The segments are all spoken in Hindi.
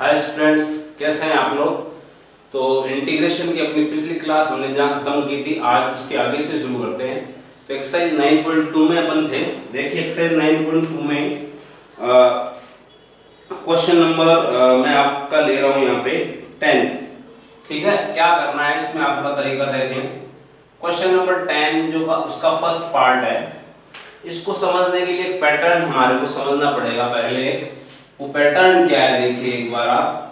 हाय स्टूडेंट्स, कैसे हैं आप लोग। तो इंटीग्रेशन की अपनी पिछली क्लास हमने जहाँ खत्म की थी, आज उसके आगे से शुरू करते हैं। तो एक्सरसाइज 9.2 में अपन थे। देखिए एक्सरसाइज 9.2 में क्वेश्चन नंबर मैं आपका ले रहा हूँ यहाँ पे 10। ठीक है, क्या करना है इसमें आपका तरीका देख लें। क्वेश्चन नंबर 10 जो उसका फर्स्ट पार्ट है, इसको समझने के लिए पैटर्न हमारे को समझना पड़ेगा। पहले वो पैटर्न क्या है देखिए एक बार आप।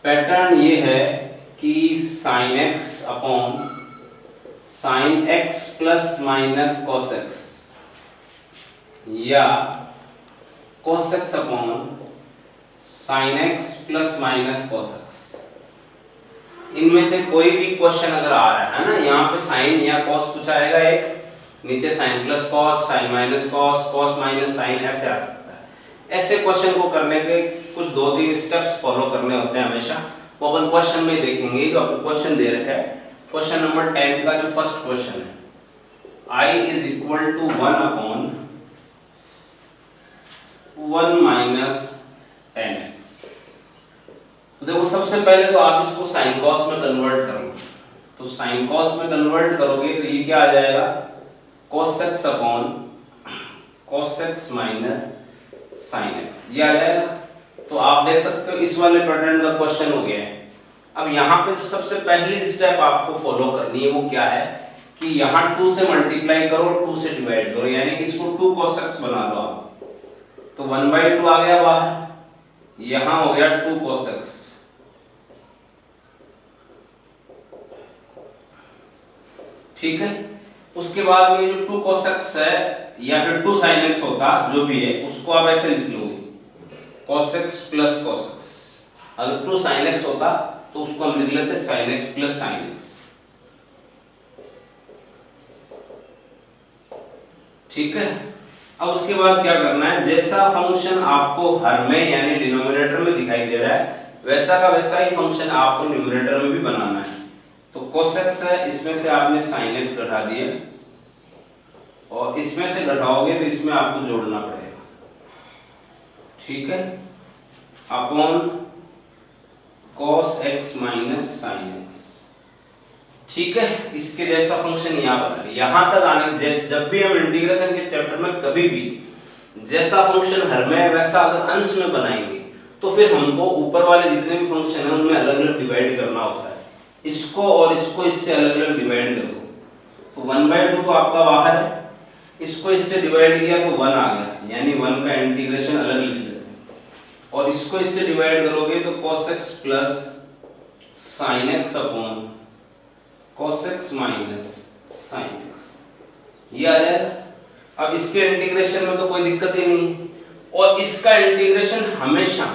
पैटर्न ये है कि sin x upon sin x plus minus cos x या cos x upon sin x plus minus cos x, इनमें से कोई भी क्वेश्चन अगर आ रहा है ना, यहाँ पे साइन या cos कुछ आएगा, एक नीचे sin plus cos, sin minus cos, cos minus sin, ऐसे आ सकता है। ऐसे क्वेश्चन को करने के कुछ 2-3 स्टेप्स फॉलो करने होते हैं हमेशा। वो अपन क्वेश्चन में देखेंगे। जो आपको क्वेश्चन दे रखा है, क्वेश्चन नंबर 10 का जो फर्स्ट क्वेश्चन है, I is equal to 1 upon 1 minus 10x। तो देखो सबसे पहले तो आप इसको साइन कॉस में कन्वर्ट करो। तो साइन कॉस में कन्वर्ट करोगे तो ये क्या आ जाएगा, cos x upon cos x minus sin x, ये आ जाएगा। तो आप देख सकते हो इस वाले पैटर्न का क्वेश्चन हो गया है। अब यहाँ पे जो सबसे पहली स्टेप आपको फॉलो करनी है वो क्या है कि यहाँ 2 से मल्टीप्लाई करो और 2 से डिवाइड करो, यानी कि इसको 2 cos x बना लो आप। तो 1/2 आ गया बाहर, यहाँ हो गया 2 cos x। ठीक है, उसके बाद में जो 2 cos x है या फिर 2 sin x होता, जो भी है उसको आप ऐसे लिख लोगे cos x plus cos x। अगर 2 sin x होता तो उसको हम लिख लेते sin x plus sin x। ठीक है, अब उसके बाद क्या करना है, जैसा फंक्शन आपको हर में यानी डिनोमिनेटर में दिखाई दे रहा है, वैसा का वैसा ही फंक्शन आपको न्यूमरेटर में भी बनाना है। तो cos x है, इसमें से आपने sin x घटा दिया और इसमें से घटाओगे तो इसमें आपको जोड़ना पड़ेगा। ठीक है, upon cos x minus sin x। ठीक है, इसके जैसा फंक्शन यहाँ बना। यहाँ तक आने जब भी हम इंटीग्रेशन के चैप्टर में कभी भी जैसा फंक्शन हर में वैसा अगर अंश में बनाएंगे तो फिर हमको ऊपर वाले जितने भी फंक्शन है उनमें अलग अलग डिवाइड करना होता है। इसको और इसको इससे अलग अलग डिवाइड कर दो तो 1/2 तो आपका बाहर है, इसको इससे डिवाइड किया तो 1 आ गया, यानी 1 का इंटीग्रेशन अलग लिख लेते हैं। और इसको इससे डिवाइड करोगे तो cos x plus sin x upon cos x minus sin x, ये आ जाएगा। अब इसके इंटीग्रेशन में तो कोई दिक्कत ही नहीं, और इसका इंटीग्रेशन हमेशा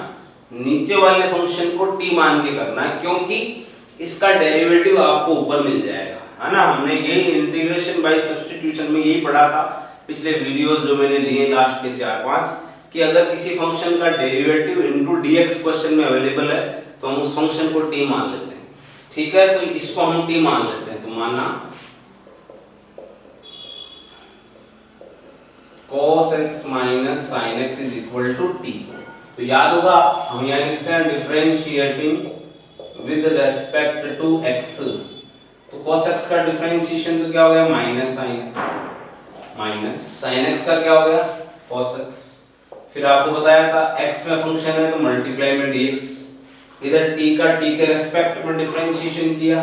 नीचे वाले फंक्शन को t मान के करना है, क्योंकि इसका डेरिवेटिव आपको ऊपर मिल जाएगा, है ना। हमने यही इंटीग्रेशन बाय सब्स्टिट्यूशन में यही पढ़ा था पिछले वीडियोस जो मैंने लिए लास्ट के 4-5, कि अगर किसी फंक्शन का डेरिवेटिव इनटू dx क्वेश्चन में अवेलेबल है तो हम उस फंक्शन को t मान लेते हैं। ठीक है, तो इसको हम t मान लेते हैं। तो माना cos x minus sin x is equal to t। तो याद होगा हम यहाँ लिखते हैं differentiating with respect to x। तो cos x का डिफरेंशिएशन तो क्या हो गया, minus sin x, minus sin x का क्या हो गया, cos x। फिर आपको बताया था x में फंक्शन है तो मल्टीप्लाई में dx, इधर t का t के रेस्पेक्ट में डिफरेंशिएशन किया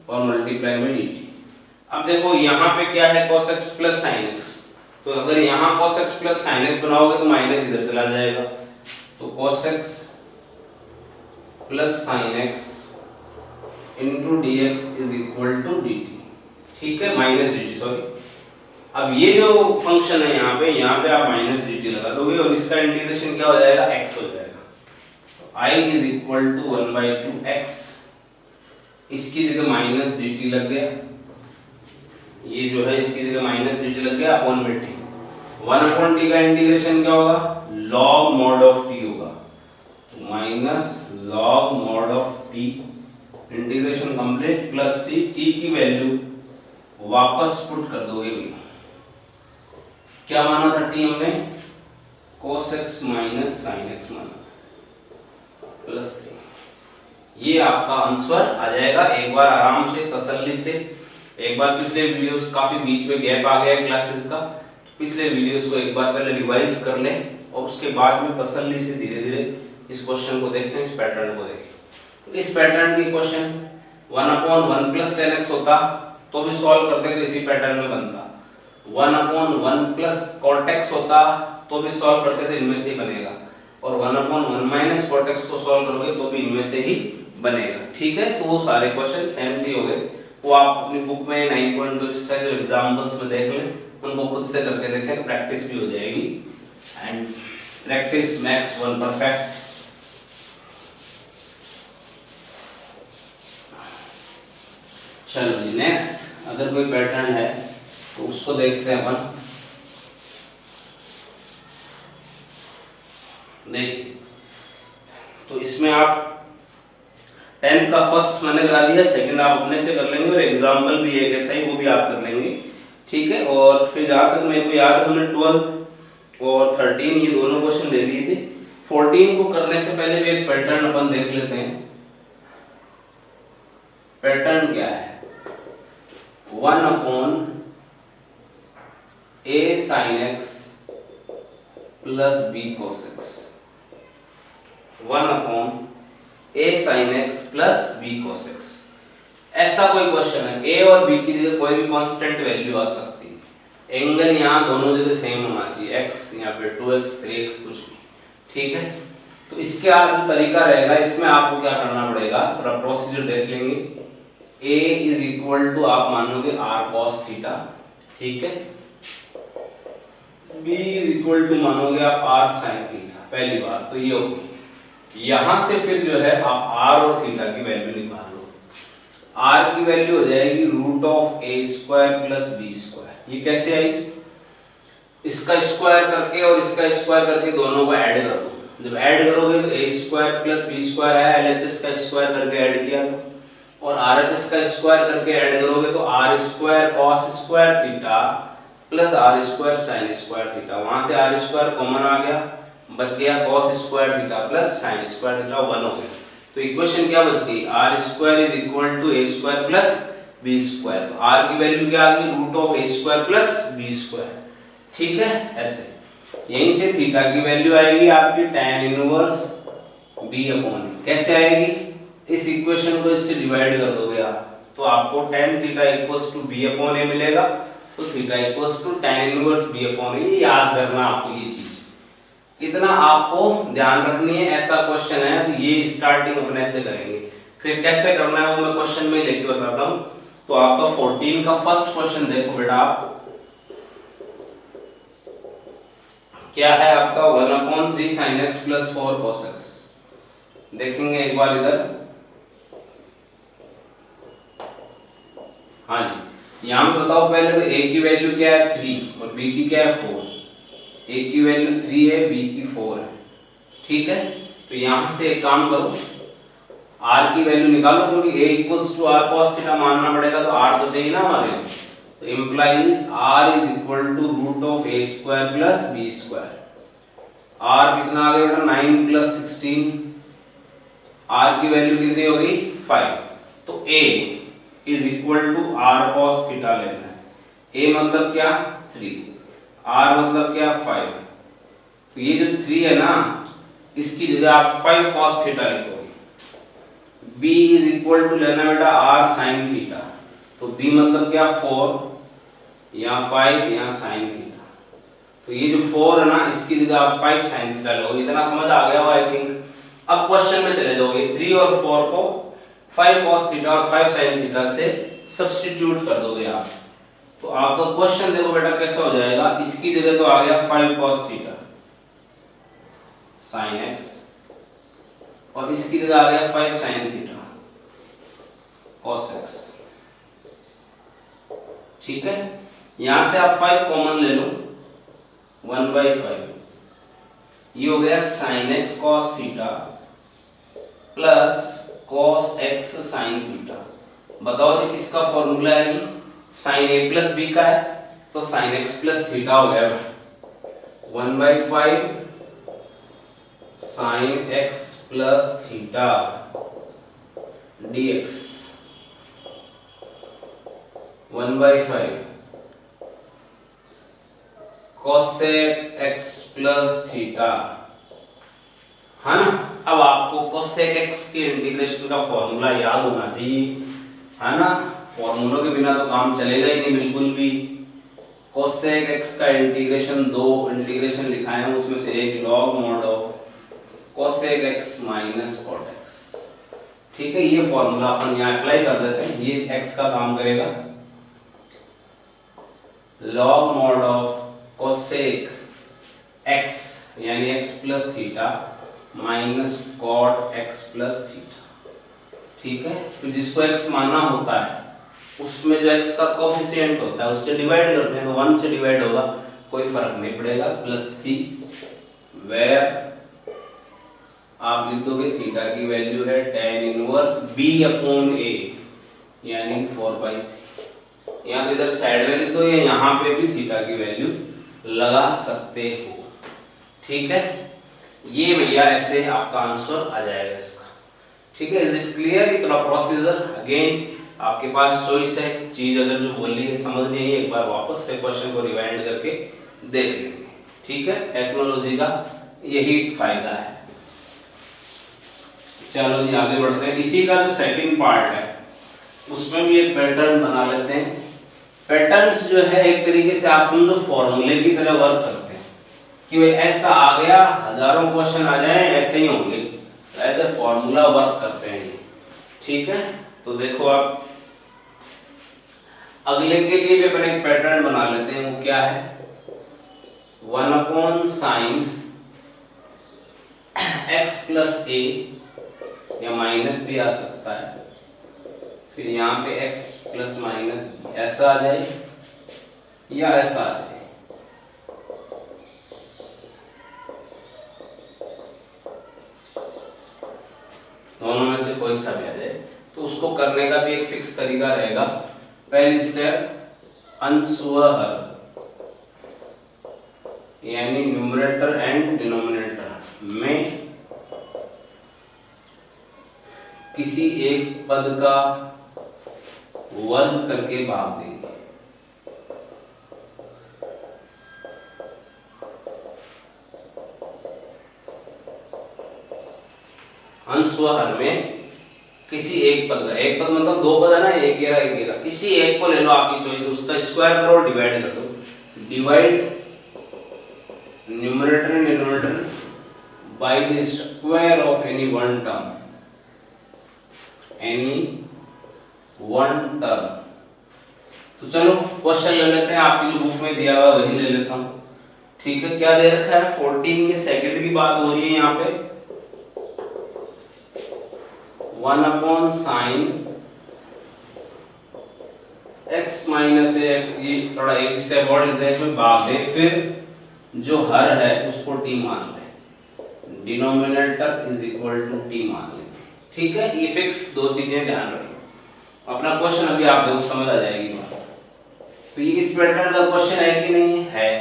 और मल्टीप्लाई में dt। अब देखो यहाँ पे क्या है, cos x plus sin x। तो अगर यहाँ cos x plus sin x बनाओगे तो माइनस इधर चला जाएगा। तो cos x plus sin x into dx is equal to dt। ठीक है, माइनस dt, सॉरी। अब ये जो फंक्शन है यहाँ पे आप माइनस dt लगा दोगे और इसका इंटीग्रेशन क्या हो जाएगा, x हो जाएगा। तो I is equal to 1/2 x, इसकी जगह माइनस dt लग गया, ये जो है इसकी जगह माइनस dt लग गया अपॉन में t। 1/t का इंटीग्रेशन क्या होगा, log mod ऑफ t होगा। तो minus log mod of t, integration complete, plus c, t की वैल्यू वापस पुट कर दोगे। क्या माना था t हमने, cos x minus sin x माना प्लस c। ये आपका आंसर आ जाएगा। एक बार आराम से तसल्ली से, एक बार पिछले वीडियोस, काफी बीच में गैप आ गया है क्लासेस का, पिछले वीडियोस को एक बार पहले रिवाइज कर लें और उसके बाद में तसल्ली से धीरे धीरे इस क्वेश्चन को देखें, इस पैटर्न को देखें। तो इस पैटर्न की क्वेश्चन 1/1 प्लस tan x होता तो भी सॉल्व करते तो इसी पैटर्न में बनता, 1/1 प्लस cot x होता तो भी सॉल्व करते थे, इनमें से ही बनेगा, और 1/1 माइनस cot x को सॉल्व करोगे तो भी इनमें से ही बनेगा। ठीक है, तो वो सारे क्वेश्चन सेम से ही हो गए। वो आप अपनी बुक में 9.2 एक्सरसाइज और एग्जांपल्स में देख लें, उनको खुद से करके देखें तो प्रैक्टिस भी हो जाएगी। And practice max one perfect. चलो जी, नेक्स्ट अगर कोई पैटर्न है तो उसको देखते हैं अपन। देखिए, तो इसमें आप 10th का फर्स्ट मैंने करा दिया, सेकंड आप अपने से कर लेंगे और एग्जाम्पल भी एक ऐसा ही, वो भी आप कर लेंगे। ठीक है, और फिर जहाँ तक मेरे को याद है हमने 12th और 13 ये दोनों क्वेश्चन ले लिए थे। 14 को करने से पहले भी एक पैटर्न अपन देख लेते हैं। पैटर्न क्या है? 1/a sin x plus b cos x, 1/a sin x plus b cos x। ऐसा कोई क्वेश्चन है, a और b की जगह कोई भी कांस्टेंट वैल्यू आ सकती है, एंगल यहाँ दोनों जगह सेम होना चाहिए, x या फिर 2x 3x कुछ भी। ठीक है, तो इसके आप जो तरीका रहेगा, इसमें आपको क्या करना पड़ेगा, थोड़ा प्रोसीजर देख लेंगे। a इज इक्वल टू आप मानोगे r cos थीटा, ठीक है, b इज इक्वल टू मानोगे आप r sin थीटा। पहली बात तो ये होगी। यहां से फिर जो है आप r और थीटा की वैल्यू निकाल लो। r की वैल्यू हो जाएगी root of a square plus b square. ये कैसे आई? इसका स्क्वायर करके और इसका स्क्वायर करके दोनों को ऐड कर दो। जब ऐड करोगे तो a square plus b square आया, LHS का स्क्वायर करके ऐड किया, और RHS का स्क्वायर करके ऐड करोगे तो r square cos square theta plus r square sin square theta. वहां से r स्क्वायर कॉमन आ गया, बच गया cos square theta plus sin square theta 1 हो गया। तो इक्वेशन क्या बच गई? r square is equal to a square plus b square. तो r की वैल्यू क्या आ गई? Root of a square plus b square. ठीक है, ऐसे यहीं से थीटा की वैल्यू आएगी आपकी tan inverse b upon a। कैसे आएगी? इस इक्वेशन को इससे डिवाइड कर दोगे आप, तो आपको tan theta equals to b upon a मिलेगा। तो theta equals to tan inverse b upon a। ये याद करना आपको, ये चीज इतना आपको ध्यान रखनी है। ऐसा क्वेश्चन है तो ये स्टार्टिंग अपने से करेंगे, फिर कैसे करना है वो मैं क्वेश्चन में लेके बताता हूं। तो आपका 14 का फर्स्ट क्वेश्चन देखो बेटा, आप क्या है आपका 1/3 sin x plus 4 cos x। देखेंगे एक बार इधर, हाँ जी, यहाँ पे बताओ पहले तो a की वैल्यू क्या है 3 और b की क्या है 4। a की वैल्यू 3 है, b की 4 है। ठीक है, तो यहाँ से एक काम करो, r की वैल्यू निकालो, क्योंकि a equals to r cos theta मानना पड़ेगा, तो r तो चाहिए ना हमारे। तो implies r is equal to root of a square plus b square. r कितना आ गया बेटा? 9 प्लस 16। r की वैल्यू कितनी हो गई? 5। तो a is equal to r cos theta लेना है। a मतलब क्या? 3, r मतलब क्या? 5। तो ये जो 3 है ना, इसकी जगह आप 5 cos थीटा लिखोगे। b इज इक्वल टू लेना बेटा r sin थीटा। तो b मतलब क्या? 4, यहाँ 5, यहाँ sin थीटा। तो ये जो 4 है ना, इसकी जगह आप 5 sin थीटा लोगे। इतना समझ आ गया होगा आई थिंक। अब क्वेश्चन में चले जाओगे, 3 और 4 को 5 cos थीटा और 5 sin थीटा से सब्स्टिट्यूट कर दोगे आप। तो आपका क्वेश्चन देखो बेटा कैसा हो जाएगा। इसकी जगह तो आ गया 5 cos थीटा sin x, और इसकी जगह आ गया 5 sin थीटा cos x। ठीक है, यहां से आप 5 कॉमन ले लो, 1/5। ये हो गया sin x cos theta plus cos x sin theta. बताओ जी किसका फॉर्मूला है? sin a प्लस b का है, तो sin x प्लस थीटा हो गया 1/5 sine x plus theta dx 1/5 cosec x plus theta, है ना। अब आपको कोसेक एक्स के इंटीग्रेशन का फॉर्मूला याद होना चाहिए, है ना। फॉर्मूलों के बिना तो काम चलेगा ही नहीं बिल्कुल भी। कोसेक एक्स का इंटीग्रेशन, दो इंटीग्रेशन लिखाए हैं, उसमें से एक log mod of cosec x minus cot x. ठीक है, ये फॉर्मूला अपन यहाँ अप्लाई कर देते हैं। ये एक्स का काम करेगा, log mod of cosec x यानी x plus theta minus cot x plus theta. ठीक है, तो जिसको एक्स मानना होता है उसमें जो एक्स का कोफिशिएंट होता है उससे डिवाइड करते हैं, तो 1 से डिवाइड होगा, कोई फर्क नहीं पड़ेगा, प्लस सी वेयर आप लिख दोगे थीटा की वैल्यू है tan inverse b upon a यानी 4/3। यहाँ तो इधर साइड में लिख दो, या यहाँ पे भी थीटा की वैल्यू लगा सकते हो। ठीक है, ये भैया ऐसे आपका आंसर आ जाएगा इसका। ठीक है, इज इट क्लियर? इतना प्रोसीजर अगेन आपके पास चॉइस है, चीज अगर जो बोली है समझ नहीं है, एक बार वापस से क्वेश्चन को रिवाइंड करके देख लेंगे। ठीक है, टेक्नोलॉजी का यही फायदा है। चलो जी आगे बढ़ते हैं। इसी का जो सेकंड पार्ट है उसमें भी एक पैटर्न बना लेते हैं। पैटर्न्स जो है एक तरीके से आप समझो फॉर्मूले की तरह वर्क करते हैं कि भाई ऐसा आ गया, हजारों क्वेश्चन आ जाए ऐसे ही होंगे, एज ए फॉर्मूला वर्क करते हैं ये। ठीक है, तो देखो आप अगले के लिए भी अपन एक पैटर्न बना लेते हैं। वो क्या है, 1 साइन एक्स प्लस ए, या माइनस भी आ सकता है, फिर यहाँ पे x प्लस माइनस ऐसा आ जाए या ऐसा आ जाए। दोनों में से कोई सा भी आ जाए, तो उसको करने का भी एक फिक्स तरीका रहेगा। पहली स्टेप अंशवहर यानी न्यूमरेटर एंड डिनोमिनेटर में किसी एक पद का वर्ग करके भाग देंगे। अंशवहर में किसी एक पद का, एक पद मतलब दो पद है ना, एक गेरा एक गेरा, किसी एक को ले लो आपकी चॉइस, उसका स्क्वायर करो और डिवाइड कर दो। Divide numerator and denominator by the square of any one term, any one term. तो चलो क्वेश्चन ले लेते हैं, आपकी जो बुक में दिया हुआ वही ले लेता हूं। ठीक है, क्या दे रखा है, 14 के सेकंड की बात हो रही है यहाँ पे। 1 साइन एक्स माइनस ए एक्स, ये थोड़ा एक स्टेप और इसमें भाग दे, फिर जो हर है उसको टी मान ले, denominator is equal to T मान ले। ठीक है, ये फिक्स दो चीजें ध्यान रखिए। अपना क्वेश्चन अभी आप देखो समझ आ जाएगी बात। तो ये इस पैटर्न का क्वेश्चन है कि नहीं है,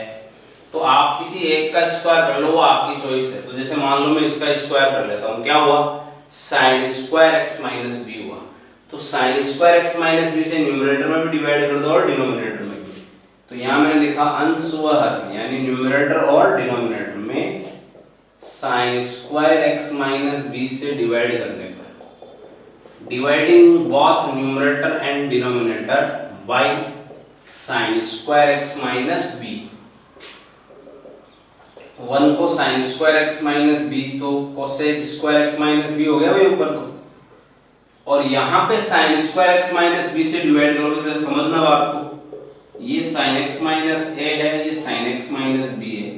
तो आप किसी एक का स्क्वायर कर लो, वो आपकी चॉइस है। तो जैसे मान लो मैं इसका स्क्वायर कर लेता हूँ, क्या हुआ, sine square x minus B हुआ। तो sine square x minus B से न्यूमरेटर में भी डिवाइड कर दो और डिनोमिनेटर में भी। तो यहाँ मैंने लिखा अंशवहर यानी न्यूमरेटर और डिनोमिनेटर में sine square x minus B से डिवाइड करने पर, dividing both numerator and denominator by sine square x minus b. 1 को sine square x minus b, तो cosec square x minus b हो गया भाई ऊपर को, और यहाँ पे sine square x minus B से डिवाइड करोगे, समझना बात को, ये साइन एक्स माइनस ए है, ये साइन एक्स माइनस बी है,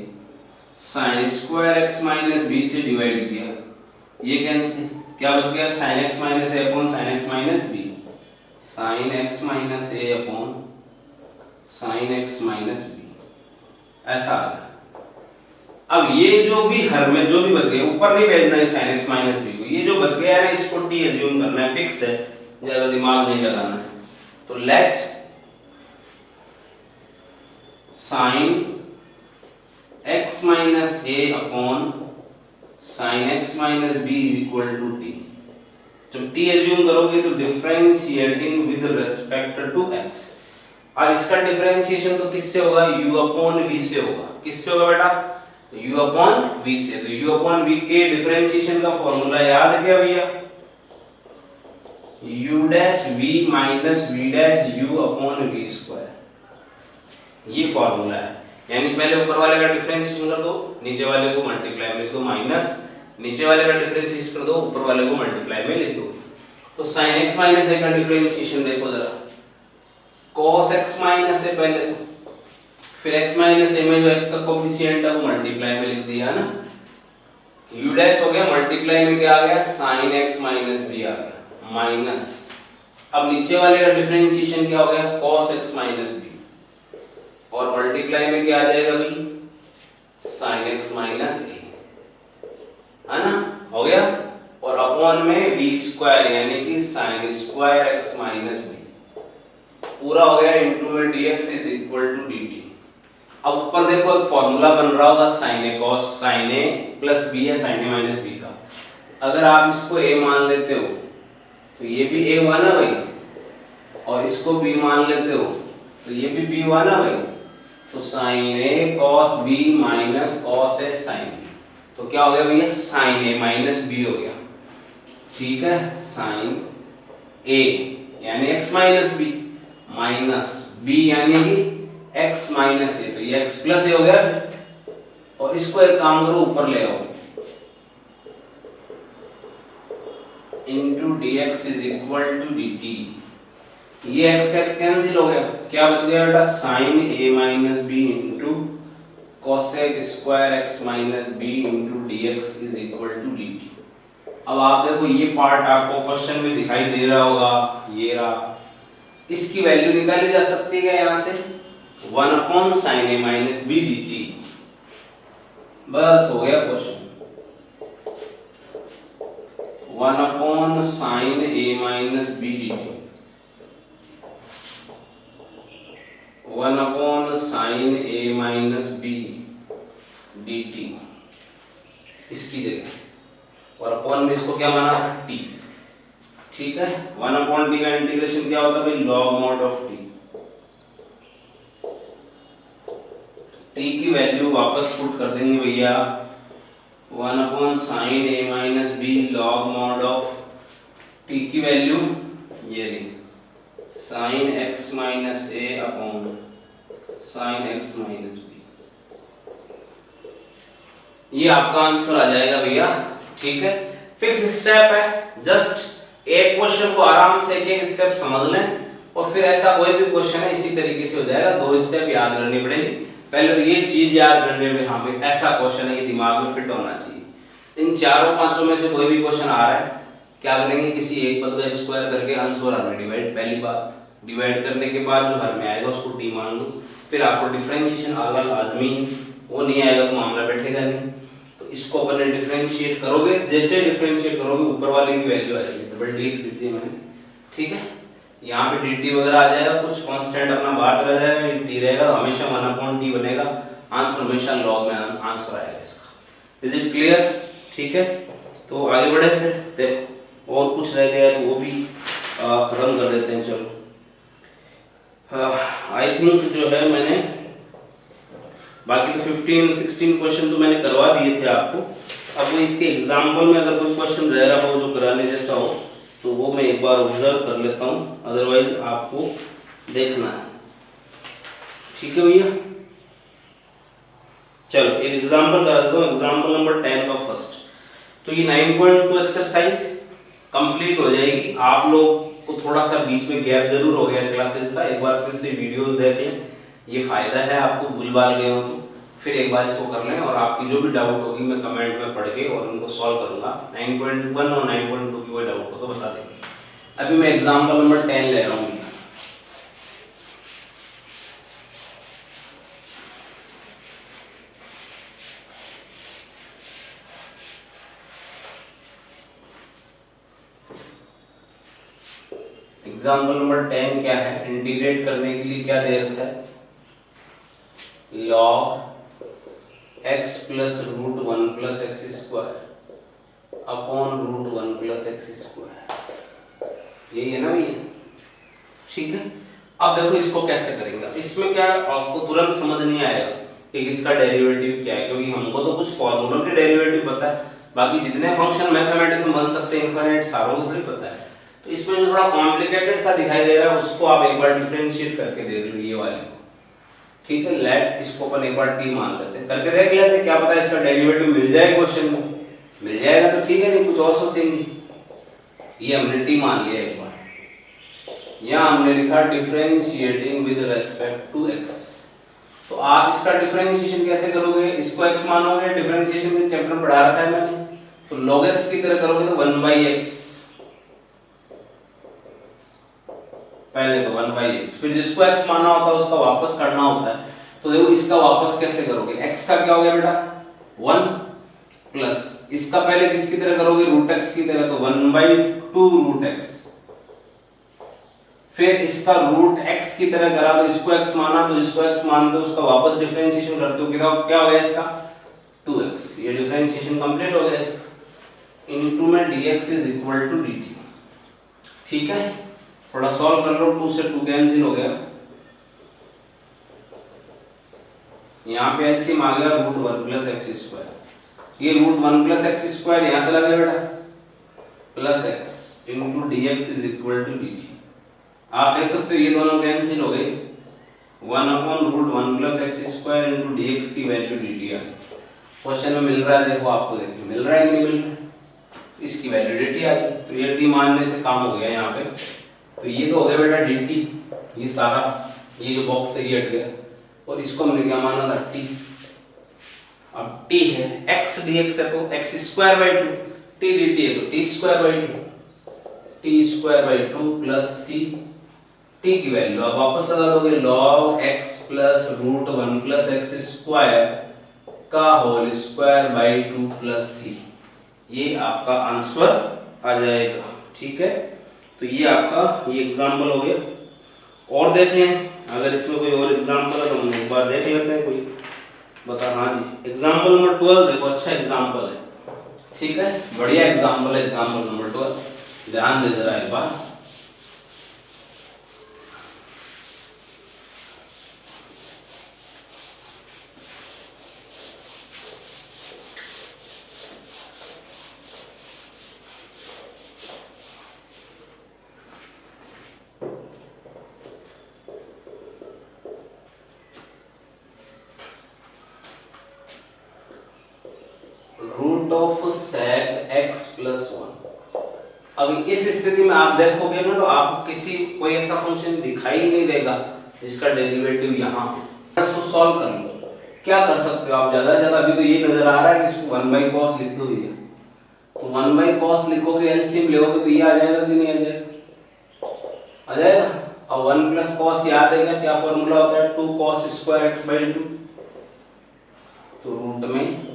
sine square x minus B से डिवाइड किया, ये कैंसिल, क्या बच गया, साइन एक्स माइनस ए upon sine x minus b, sine x minus ए upon sine x minus b, ऐसा आ गया। अब ये जो भी हर में जो भी बच गया, ऊपर नहीं भेजना है साइन एक्स माइनस बी को, ये जो बच गया है इसको टी एज्यूम करना है, फिक्स है, ज्यादा दिमाग नहीं लगाना है। तो let sine x minus A upon sin x minus B is equal to T. जब t एज्यूम करोगे तो differentiating with respect to x, और इसका डिफरेंशिएशन तो किससे होगा, u अपॉन v से होगा। किससे होगा बेटा, u अपॉन v से। तो u अपॉन v के डिफरेंशिएशन का फॉर्मूला याद है क्या भैया, u dash v minus v dash u upon v square, ये फॉर्मूला है। यानी पहले ऊपर वाले का डिफरेंशिएशन कर दो, नीचे वाले को मल्टीप्लाई में लिख दो माइनस, नीचे वाले का डिफरेंशिएशन कर दो, ऊपर वाले को मल्टीप्लाई में लिख दो। तो sin x माइनस a का डिफरेंशिएशन देखो जरा, cos x माइनस a पहले, फिर x माइनस a में जो x का कोफिशिएंट है वो मल्टीप्लाई में लिख दिया ना, u डैश हो गया, मल्टीप्लाई में क्या आ गया, sin x माइनस b आ गया, माइनस, अब नीचे वाले का डिफरेंशिएशन क्या हो गया, cos x माइनस b, और मल्टीप्लाई में क्या आ जाएगा भाई, sin x माइनस a, है ना, हो गया, और अपॉन में v स्क्वायर यानी कि sin square x minus b, पूरा हो गया, इनटू में dx is equal to dt। अब ऊपर देखो एक फॉर्मूला बन रहा होगा sin a cos sin a plus b है sin a माइनस b का, अगर आप इसको a मान लेते हो तो ये भी a हुआ ना भाई, और इसको b मान लेते हो तो ये भी b हुआ ना भाई, तो sin a cos b minus cos a sin b, तो क्या हो गया भैया, sin a माइनस b हो गया, ठीक है, sin a यानी x minus b minus b यानी कि x माइनस a, तो ये x प्लस a हो गया, और इसको एक काम करो ऊपर ले आओ, into dx is equal to dt, ये x x कैंसिल हो गया, क्या बच गया बेटा, sin a minus b into cosec square x minus b into dx is equal to dt। अब आप देखो ये पार्ट आपको क्वेश्चन में दिखाई दे रहा होगा, ये रहा, इसकी वैल्यू निकाली जा सकती है यहाँ से 1 upon sin a minus b dt, बस हो गया question, 1 upon sin a minus b dt, 1 upon sin a minus b dt इसकी जगह, और अपॉन में इसको क्या माना था, t, ठीक है, 1 अपॉन t का इंटीग्रेशन क्या होता है भाई, log mod of t, t की वैल्यू वापस पुट कर देंगे भैया, 1 upon sin a minus b log mod of t की वैल्यू ये रही, sin x minus a upon sin x minus b, ये आपका आंसर आ जाएगा भैया, ठीक है। फिक्स स्टेप है, जस्ट एक क्वेश्चन को आराम से एक एक स्टेप समझ लें, और फिर ऐसा कोई भी क्वेश्चन है इसी तरीके से हो जाएगा, 2 स्टेप याद करनी पड़ेगी। पहले तो ये चीज याद करने में, हाँ भाई ऐसा क्वेश्चन है, ये दिमाग में फिट होना चाहिए। इन चारों पांचों में से कोई भी क्वेश्चन आ रहा है, क्या करेंगे, किसी एक पद का स्क्वायर करके अंश और हर में डिवाइड, पहली बात, डिवाइड करने के बाद जो हर में आएगा उसको टी मान लो, फिर आपको डिफरेंशिएशन आगा लाजमी, वो नहीं आएगा तो मामला बैठेगा नहीं, तो इसको अपन ने डिफरेंशिएट करोगे, जैसे डिफरेंशिएट करोगे ऊपर वाले की वैल्यू आ जाएगी, डबल डी लिख दी मैंने, ठीक है, यहाँ पे dt वगैरह आ जाएगा, कुछ कांस्टेंट अपना बाहर चला जाएगा, t रहेगा, हमेशा 1 अपॉन t बनेगा, आंसर हमेशा लॉग में आंसर आएगा इसका। इज इट क्लियर, ठीक है, तो आगे बढ़े, फिर देखो और कुछ रह गया तो वो भी खत्म कर देते हैं। चलो आई थिंक जो है मैंने बाकी तो 15-16 क्वेश्चन तो मैंने करवा दिए थे आपको, अब वो इसके एग्जाम्पल में अगर कोई क्वेश्चन रह रहा हो जो कराने जैसा हो तो वो मैं एक बार ऑब्जर्व कर लेता हूँ, अदरवाइज आपको देखना है, ठीक है भैया। चलो एक एग्जाम्पल करा देता हूँ, एग्जाम्पल नंबर 10 का फर्स्ट, तो ये 9.2 एक्सरसाइज कंप्लीट हो जाएगी। आप लोग को थोड़ा सा बीच में गैप जरूर हो गया क्लासेस का, एक बार फिर से वीडियोस देख लें, ये फायदा है आपको, भूल-भाल गए हो तो फिर एक बार इसको कर लें, और आपकी जो भी डाउट होगी मैं कमेंट में पढ़ के और उनको सॉल्व करूंगा। 9.1 और 9.2 की कोई डाउट हो तो बता देंगे। अभी मैं एग्जाम्पल नंबर 10 ले रहा हूँ। एग्जाम्पल नंबर 10 क्या है, इंटीग्रेट करने के लिए क्या दे रखा है, log x plus root 1 plus x square upon root 1 plus x square, यही है ना भैया, ठीक है। अब देखो इसको कैसे करेंगे, इसमें क्या आपको तुरंत समझ नहीं आएगा कि इसका डेरिवेटिव क्या है, क्योंकि हमको तो कुछ फॉर्मूलों के डेरिवेटिव पता है, बाकी जितने फंक्शन मैथमेटिक्स में बन सकते हैं इनफाइनाइट सारों को थोड़ी पता है। तो इसमें जो थोड़ा कॉम्प्लिकेटेड सा दिखाई दे रहा है उसको आप एक बार डिफरेंशिएट करके देख लो, ये वाले को, ठीक है। लेट इसको अपन एक बार टी मान लेते हैं, करके देख लेते हैं, क्या पता इसका डेरिवेटिव मिल जाए क्वेश्चन में, मिल जाएगा तो ठीक है, नहीं कुछ और सोचेंगे। ये हमने टी मान लिया एक बार, यहाँ हमने लिखा differentiating with respect to x. तो आप इसका डिफरेंशिएशन कैसे करोगे, इसको x मानोगे, डिफरेंशिएशन के चैप्टर पढ़ा रखा है मैंने, तो log x की तरह करोगे तो 1/x, पहले तो 1/x, फिर जिसको x माना होता है उसका वापस करना होता है। तो देखो इसका वापस कैसे करोगे, x का क्या हो गया बेटा 1 प्लस इसका पहले किसकी तरह करोगे रूट x की तरह, तो 1/2 रूट x, फिर इसका रूट x की तरह करा तो इसको x माना, तो इसको x मान दो, उसका वापस डिफरेंशिएशन करते हो क्या हो गया इसका 2x, ये डिफरेंशिएशन कंप्लीट हो गया इसका, इनटू में dx is equal to dt, ठीक है। थोड़ा सॉल्व कर लो, 2 से 2 कैंसिल हो गया, यहाँ पे एलसीएम आ गया रूट 1 प्लस एक्स स्क्वायर, ये रूट 1 प्लस एक्स स्क्वायर यहाँ चला गया बेटा, plus x into dx is equal to dt। आप देख सकते हो ये दोनों कैंसिल हो गए, 1/√1 plus x square into dx की वैल्यू dt आ गई। क्वेश्चन में मिल रहा है, देखो आपको, देखिए मिल रहा है कि नहीं मिल रहा है, इसकी वैल्यू dt आ गई, तो ये t मानने से काम हो गया यहाँ पे। तो ये तो हो गया बेटा dt, ये सारा ये जो बॉक्स है ये हट गया, और इसको हमने क्या माना था t, अब t है x dx है तो x square by 2, t dt है तो t square by 2, t square by 2 plus c, t की वैल्यू आप वापस लगा दोगे log x plus root 1 plus x square का whole square by 2 plus c, ये आपका आंसर आ जाएगा, ठीक है। तो ये आपका ये एग्जांपल हो गया, और देख लें अगर इसमें कोई और एग्जांपल है तो हम एक बार देख लेते हैं कोई, बता। हाँ जी, एग्जांपल नंबर 12 देखो, अच्छा एग्जांपल है, ठीक है, बढ़िया एग्जांपल है, एग्जांपल नंबर 12, ध्यान दे जरा एक बार। Root of sec x plus 1, अब इस स्थिति में आप देखोगे ना तो आपको किसी कोई ऐसा फंक्शन दिखाई नहीं देगा जिसका डेरिवेटिव यहाँ है, इसको सॉल्व कर लो। क्या कर सकते हो आप, ज्यादा से ज्यादा अभी तो ये नजर आ रहा है कि इसको 1/cos लिख दो भैया, तो 1/cos लिखोगे, एलसीएम लोगे तो ये आ जाएगा कि नहीं आ जाएगा, आ जाएगा। अब 1 प्लस cos याद है क्या फॉर्मूला होता है, 2 cos स्क्वायर x बाई 2, तो रूट में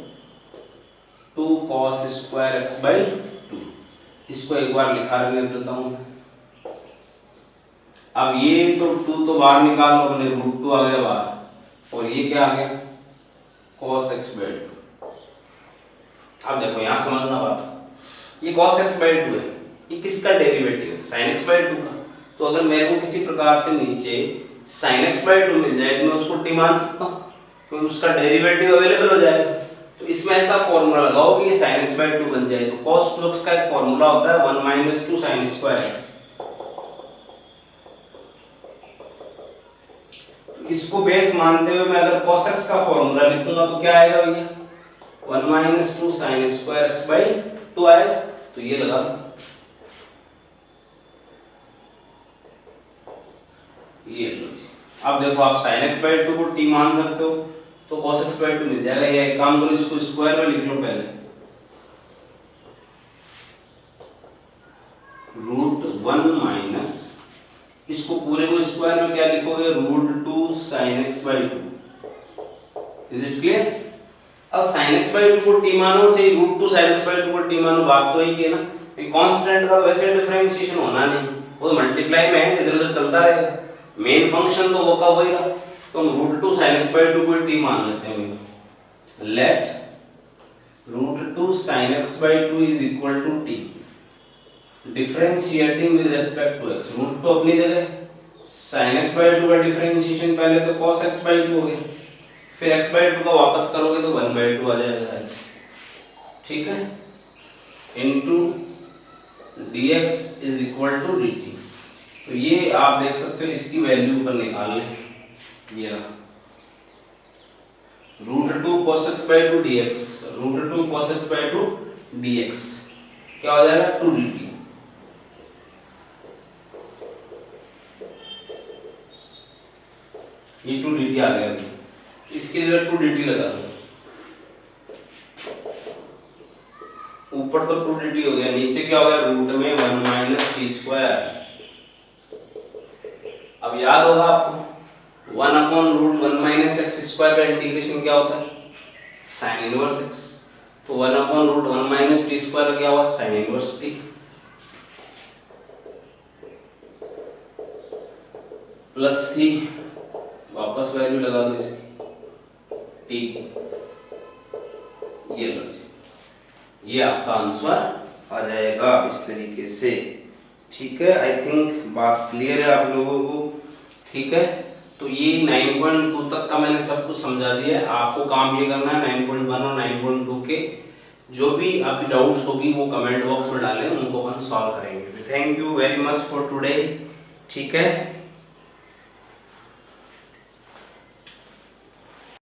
2 cos स्क्वायर x बाई 2, इसको एक बार लिखा लेता हूँ। अब ये तो 2 तो बाहर निकाल लो अपने, रूट 2 आ गया बाहर, और ये क्या आ गया cos x बाई 2। अब देखो यहाँ समझना बात, ये cos x बाई 2 है, ये किसका डेरिवेटिव है sin x बाई 2 का, तो अगर मेरे को किसी प्रकार से नीचे sin x बाई 2 मिल जाए तो मैं उसको t मान सकता हूँ, क्योंकि उसका डेरिवेटिव अवेलेबल हो जाएगा। तो इसमें ऐसा फॉर्मूला लगाओ कि ये sin x बाई 2 बन जाए, तो cos 2x का एक फॉर्मूला होता है 1 माइनस 2 sin स्क्वायर x, इसको बेस मानते हुए मैं अगर cos x का फॉर्मूला लिखूंगा तो क्या आएगा भैया 1 minus 2 sin square x by 2 आएगा, तो ये लगा दो, ये लो जी। अब देखो आप sin x बाई 2 को t मान सकते हो तो cos x बाई 2 मिल जाएगा, ये एक काम करो इसको स्क्वायर में लिख लो पहले, रूट 1 माइनस इसको पूरे को स्क्वायर में क्या लिखोगे root 2 sin x by 2, is it clear. अब sin x बाई 2 को t मानो चाहिए, रूट 2 sin x बाई 2 को t मानो, बात तो एक है ना, कांस्टेंट का वैसे डिफरेंशिएशन होना नहीं, वो मल्टीप्लाई में है, इधर-उधर चलता रहेगा, मेन फंक्शन तो वो का वही रहा, तो हम रूट 2 sin x बाई 2 को t मान लेते हैं। Let √2 sin x/2 is equal to t। Differentiating with respect to x, √2 अपनी जगह, sin x/2 का डिफरेंशिएशन पहले तो cos x/2 हो गया, फिर x/2 का वापस करोगे तो 1/2 आ जाएगा ऐसे, ठीक है, into dx is equal to dt। तो ये आप देख सकते हो, इसकी वैल्यू पर निकाल लें, ये रहा √2 cos x/2 dx, √2 cos x/2 dx क्या हो जाएगा 2 dt। ये 2 dt आ गया, इसके जगह 2 dt लगा दो, ऊपर तो 2 dt हो गया, नीचे क्या हो गया रूट में 1 माइनस टी स्क्वायर। अब याद होगा आपको 1 upon root 1 minus x square का इंटीग्रेशन क्या होता है, साइन इनवर्स एक्स। तो 1 upon root 1 minus T square क्या हुआ, sine inverse T, plus C, वापस वैल्यू लगा दो इसकी टी की, ये लो जी, ये आपका आंसर आ जाएगा इस तरीके से, ठीक है। आई थिंक बात क्लियर है आप लोगों को, ठीक है। तो ये 9.2 तक का मैंने सब कुछ समझा दिया है, आपको काम ये करना है 9.1 और 9.2 के जो भी आपकी डाउट्स होगी वो कमेंट बॉक्स में डालें, उनको अपन सॉल्व करेंगे। Thank you very much for today, ठीक है।